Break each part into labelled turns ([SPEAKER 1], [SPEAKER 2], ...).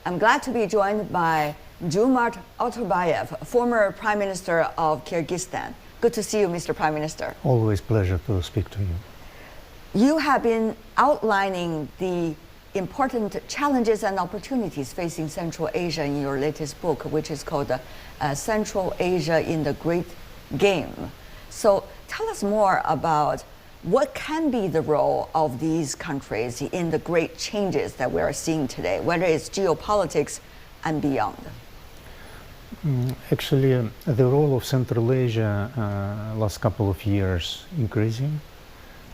[SPEAKER 1] I'm glad to be joined by Djoomart Otorbaev, former Prime Minister of Kyrgyzstan. Good to see you, Mr. Prime Minister.
[SPEAKER 2] Always pleasure to speak to you.
[SPEAKER 1] You have been outlining the important challenges and opportunities facing Central Asia in your latest book, which is called Central Asia in the Great Game. So tell us more about what can be the role of these countries in the great changes that we are seeing today, whether it's geopolitics and beyond?
[SPEAKER 2] Actually, the role of Central Asia last couple of years increasing.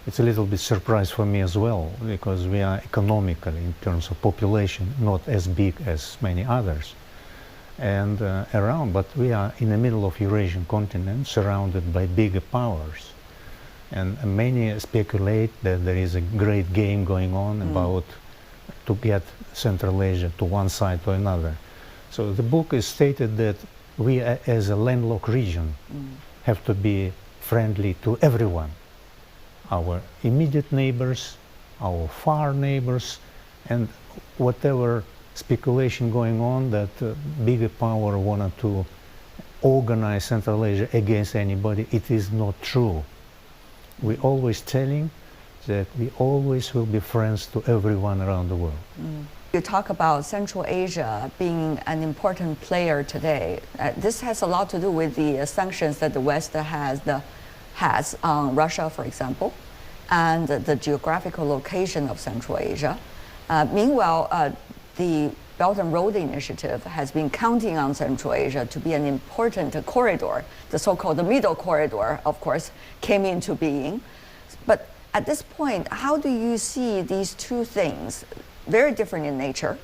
[SPEAKER 2] It's a little bit surprise for me as well, because we are economically, in terms of population, not as big as many others and around, but we are in the middle of Eurasian continent, surrounded by bigger powers. And many speculate that there is a great game going on about to get Central Asia to one side or another. So the book is stated that we, as a landlocked region, have to be friendly to everyone. Our immediate neighbors, our far neighbors, and whatever speculation going on that bigger power wanted to organize Central Asia against anybody, it is not true. We always telling that we always will be friends to everyone around the world.
[SPEAKER 1] You talk about Central Asia being an important player today. This has a lot to do with the sanctions that the West has on Russia, for example, and the geographical location of Central Asia. Meanwhile, the Belt and Road Initiative has been counting on Central Asia to be an important corridor. The so-called Middle Corridor, of course, came into being. But at this point, how do you see these two things, very different in nature,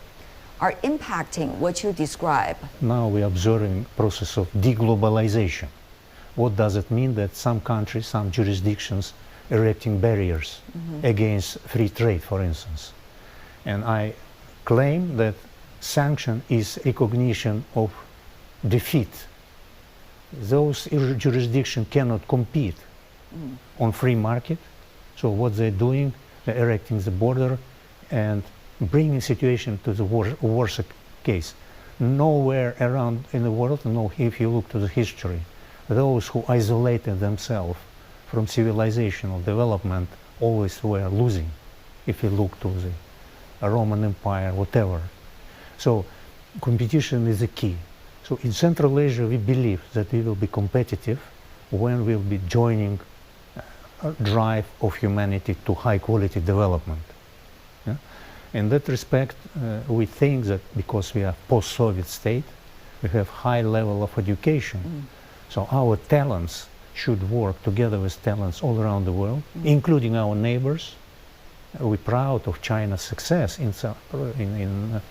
[SPEAKER 1] are impacting what you describe?
[SPEAKER 2] Now we are observing process of deglobalization. What does it mean? That some countries, some jurisdictions erecting barriers against free trade, for instance. And I claim that sanction is recognition of defeat. Those jurisdictions cannot compete on free market. So what they're doing, they're erecting the border and bringing situation to the worst case. Nowhere around in the world, no, if you look to the history, those who isolated themselves from civilizational development always were losing. If you look to the Roman Empire, whatever. So competition is the key. So in Central Asia, we believe that we will be competitive when we will be joining a drive of humanity to high quality development. Yeah? In that respect, we think that because we are post-Soviet state, we have high level of education. So our talents should work together with talents all around the world, including our neighbors. We're proud of China's success in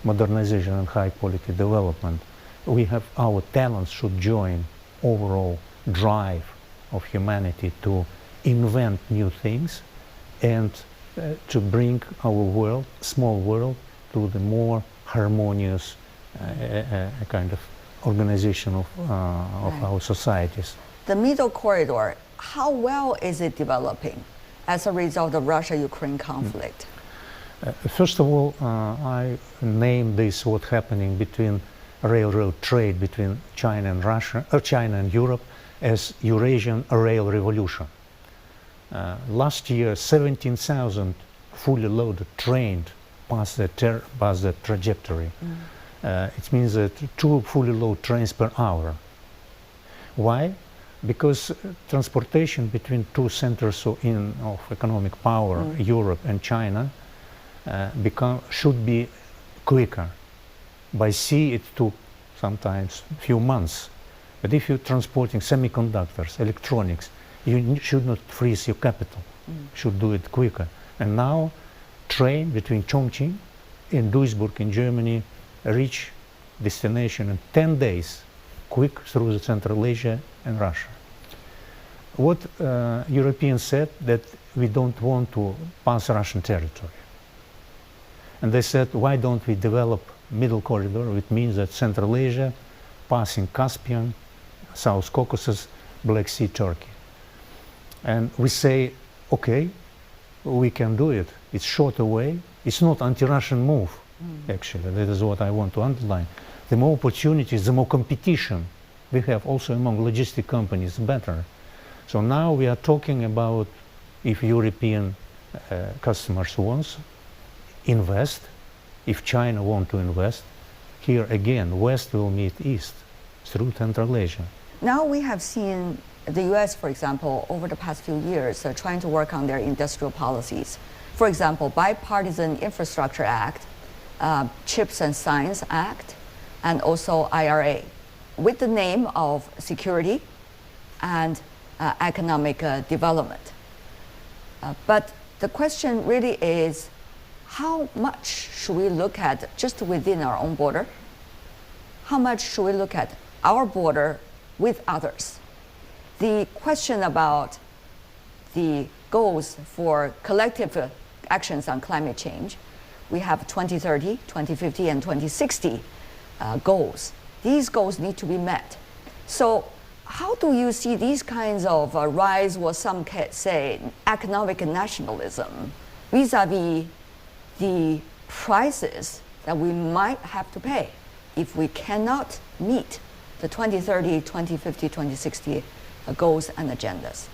[SPEAKER 2] modernization and high quality development. We have our talents should join overall drive of humanity to invent new things and to bring our world, small world, to the more harmonious kind of organization of our societies.
[SPEAKER 1] The Middle Corridor, how well is it developing as a result of Russia-Ukraine conflict?
[SPEAKER 2] First of all, I name this what's happening between railroad trade between China and Russia, or China and Europe, as Eurasian Rail Revolution. Last year, 17,000 fully loaded trains passed the trajectory. It means that 2 fully loaded trains per hour. Why? Because transportation between two centers of economic power, Europe and China, should be quicker. By sea, it took sometimes a few months. But if you're transporting semiconductors, electronics, you should not freeze your capital. Should do it quicker. And now, train between Chongqing and Duisburg in Germany reach destination in 10 days, quick through the Central Asia and Russia. What Europeans said that we don't want to pass Russian territory. And they said, why don't we develop Middle Corridor, which means that Central Asia, passing Caspian, South Caucasus, Black Sea, Turkey. And we say, okay, we can do it. It's shorter way. It's not anti-Russian move. Actually. That is what I want to underline. The more opportunities, the more competition we have also among logistic companies, better. So now we are talking about if European customers want invest, if China want to invest, here again, West will meet East through Central Asia.
[SPEAKER 1] Now we have seen the US, for example, over the past few years, trying to work on their industrial policies. For example, Bipartisan Infrastructure Act, Chips and Science Act, and also IRA, with the name of security and economic development. But the question really is, how much should we look at just within our own border? How much should we look at our border with others? The question about the goals for collective actions on climate change, we have 2030, 2050, and 2060 goals. These goals need to be met. So how do you see these kinds of rise, what some can say, economic nationalism, vis-a-vis the prices that we might have to pay if we cannot meet the 2030, 2050, 2060 goals and agendas?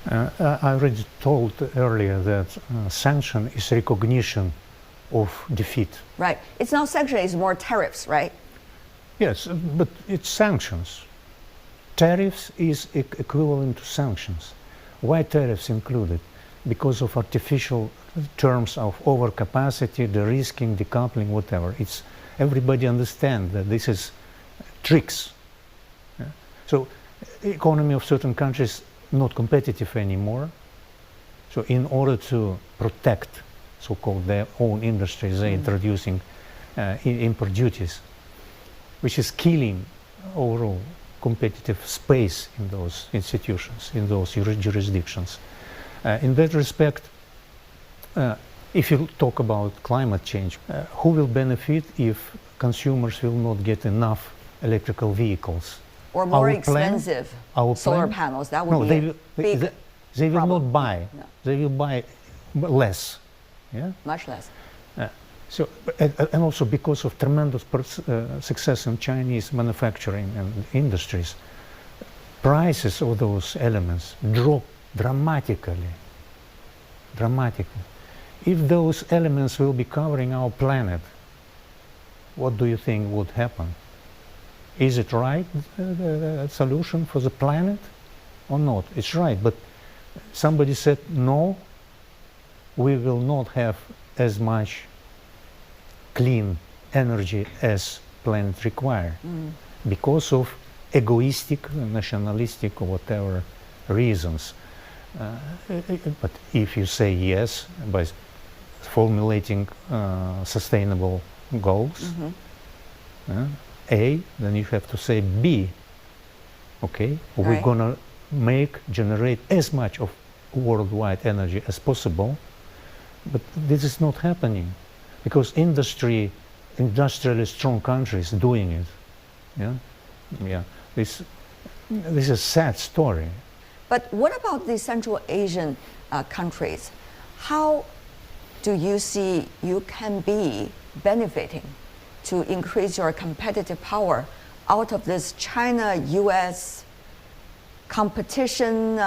[SPEAKER 2] I already told earlier that sanction is recognition of defeat.
[SPEAKER 1] Right. It's not sanction, it's more tariffs, right?
[SPEAKER 2] Yes, but it's sanctions. Tariffs is equivalent to sanctions. Why tariffs included? Because of artificial terms of overcapacity, the risking, decoupling, whatever. It's everybody understands that this is tricks. Yeah? So economy of certain countries not competitive anymore. So in order to protect so-called their own industries, they're introducing import duties, which is killing overall competitive space in those institutions, in those jurisdictions. In that respect, if you talk about climate change, who will benefit if consumers will not get enough electrical vehicles?
[SPEAKER 1] Or more expensive solar panels, that would be big.
[SPEAKER 2] They will not buy. No. They will buy less. Yeah?
[SPEAKER 1] Much less.
[SPEAKER 2] So, and also because of tremendous success in Chinese manufacturing and industries, prices of those elements drop dramatically. Dramatically. If those elements will be covering our planet, what do you think would happen? Is it right, solution for the planet or not? It's right, but somebody said, no, we will not have as much clean energy as planet require because of egoistic, nationalistic, or whatever reasons. But if you say yes by formulating sustainable goals, A, then you have to say B. Okay, we're gonna generate as much of worldwide energy as possible, but this is not happening because industrially strong countries doing it. Yeah. This is a sad story.
[SPEAKER 1] But what about the Central Asian countries? How do you see you can be benefiting to increase your competitive power out of this China-US competition,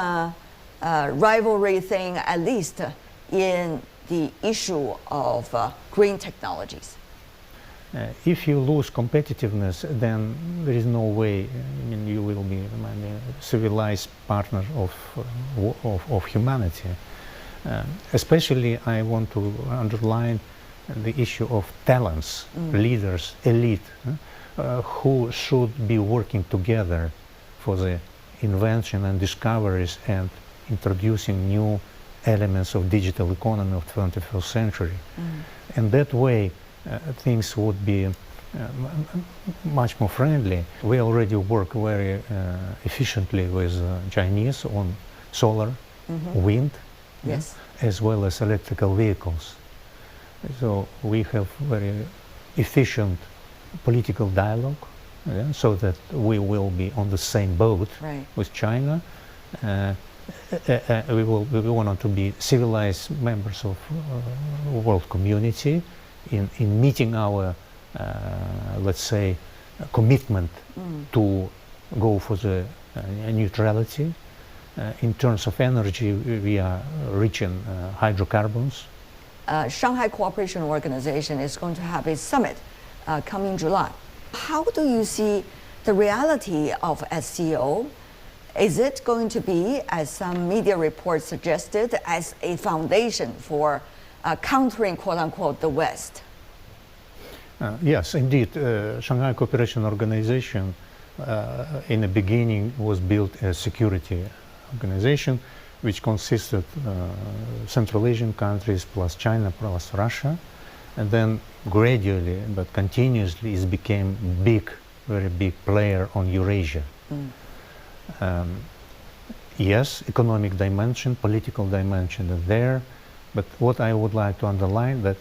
[SPEAKER 1] rivalry thing, at least in the issue of green technologies?
[SPEAKER 2] If you lose competitiveness, then there is no way. I mean, you will be a civilized partner of humanity. Especially, I want to underline the issue of talents, leaders, elite, who should be working together for the invention and discoveries and introducing new elements of digital economy of 21st century. And that way, things would be much more friendly. We already work very efficiently with Chinese on solar, wind,
[SPEAKER 1] yes,
[SPEAKER 2] as well as electrical vehicles. So we have very efficient political dialogue, so that we will be on the same boat with China. We want to be civilized members of world community, in meeting our, let's say, commitment to go for the neutrality. In terms of energy, we are rich in hydrocarbons.
[SPEAKER 1] Shanghai Cooperation Organization is going to have a summit coming July. How do you see the reality of SCO? Is it going to be, as some media reports suggested, as a foundation for countering, quote-unquote, the West?
[SPEAKER 2] Yes, indeed. Shanghai Cooperation Organization in the beginning was built as a security organization which consisted Central Asian countries plus China plus Russia, and then gradually but continuously it became very big player on Eurasia. Yes, economic dimension, political dimension are there, but what I would like to underline that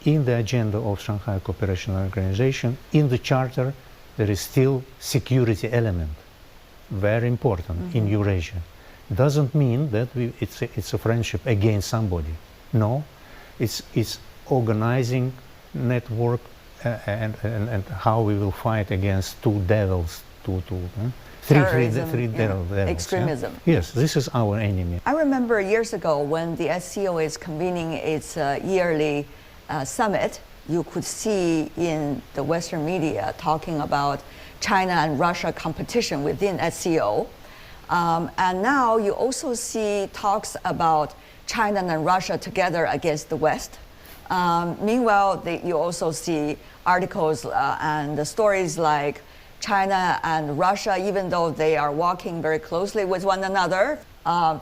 [SPEAKER 2] in the agenda of Shanghai Cooperation Organization, in the charter, there is still security element, very important in Eurasia. Doesn't mean that it's a friendship against somebody. No, it's organizing network and how we will fight against two devils, three devils.
[SPEAKER 1] Extremism.
[SPEAKER 2] Yeah? Yes, this is our enemy.
[SPEAKER 1] I remember years ago when the SCO is convening its yearly summit, you could see in the Western media talking about China and Russia competition within SCO. And now you also see talks about China and Russia together against the West. Meanwhile, you also see articles and the stories like China and Russia, even though they are working very closely with one another.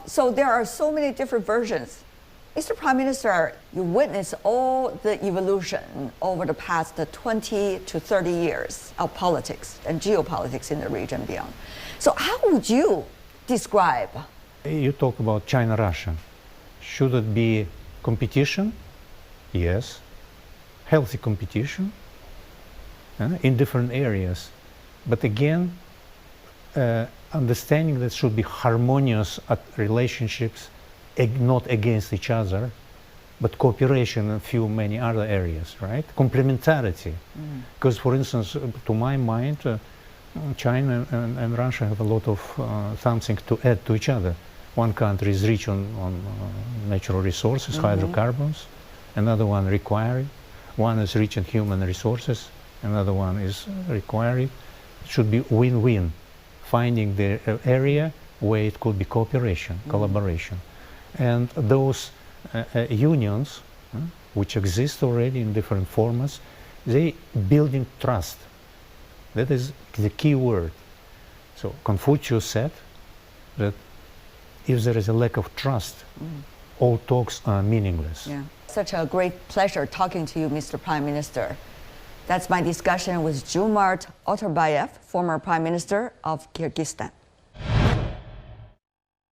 [SPEAKER 1] So there are so many different versions. Mr. Prime Minister, you witnessed all the evolution over the past 20 to 30 years of politics and geopolitics in the region and beyond. So how would you describe?
[SPEAKER 2] You talk about China-Russia. Should it be competition? Yes. Healthy competition in different areas. But again, understanding that should be harmonious relationships, not against each other, but cooperation in many other areas, right? Complementarity. Because, for instance, to my mind, China and Russia have a lot of something to add to each other. One country is rich on natural resources, hydrocarbons. Another one requiring. One is rich in human resources. Another one is requiring. It should be win-win, finding the area where it could be cooperation, collaboration. And those unions, which exist already in different formats, they building trust. That is the key word. So Confucius said that if there is a lack of trust, all talks are meaningless.
[SPEAKER 1] Yeah. Such a great pleasure talking to you, Mr. Prime Minister. That's my discussion with Djoomart Otorbaev, former Prime Minister of Kyrgyzstan.